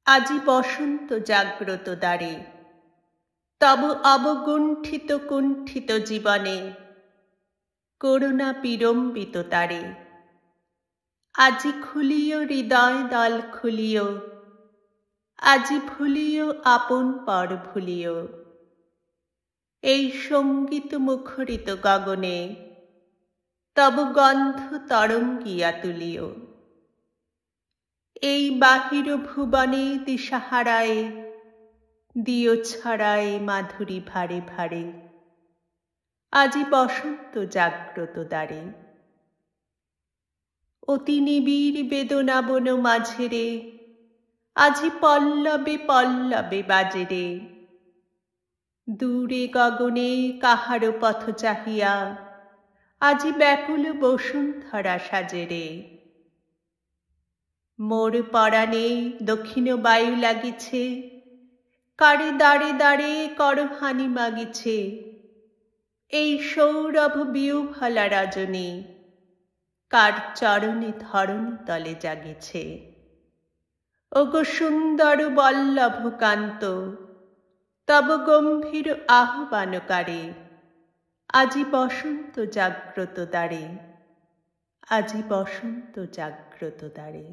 আজি বসন্ত জাগ্রত দ্বারে, তব অবগুণ্ঠিত কুণ্ঠিত জীবনে করুণা বিড়ম্বিত তারে। আজি খুলিও হৃদয় দল খুলিও, আজি ভুলিও আপন পর ভুলিও। এই সঙ্গীত মুখরিত গগনে তব গন্ধ তরঙ্গিয়া তুলিও। এই বাহির ভুবনে দিশাহারায় দিও ছড়ায় মাধুরী ভারে ভারে। আজি বসন্ত জাগ্রত দ্বারে, অতি নিবিড় বেদনাবন মাঝেরে আজি পল্লবে পল্লবে বাজে রে। দূরে গগনে কাহারো পথ চাহিয়া আজি ব্যাকুল বসুন্ধরা সাজে রে। মোর পরাণে দক্ষিণ বায়ু লাগিছে, কারে দাঁড়ে দাঁড়ে করহানি মাগিছে। এই সৌরভ বিহ্বলা রজনী কার চরণে ধরণী তলে জাগিছে। ওগো সুন্দর বল্লভ কান্ত, তব গম্ভীর আহ্বানকারে আজি বসন্ত জাগ্রত দ্বারে, আজি বসন্ত জাগ্রত দ্বারে।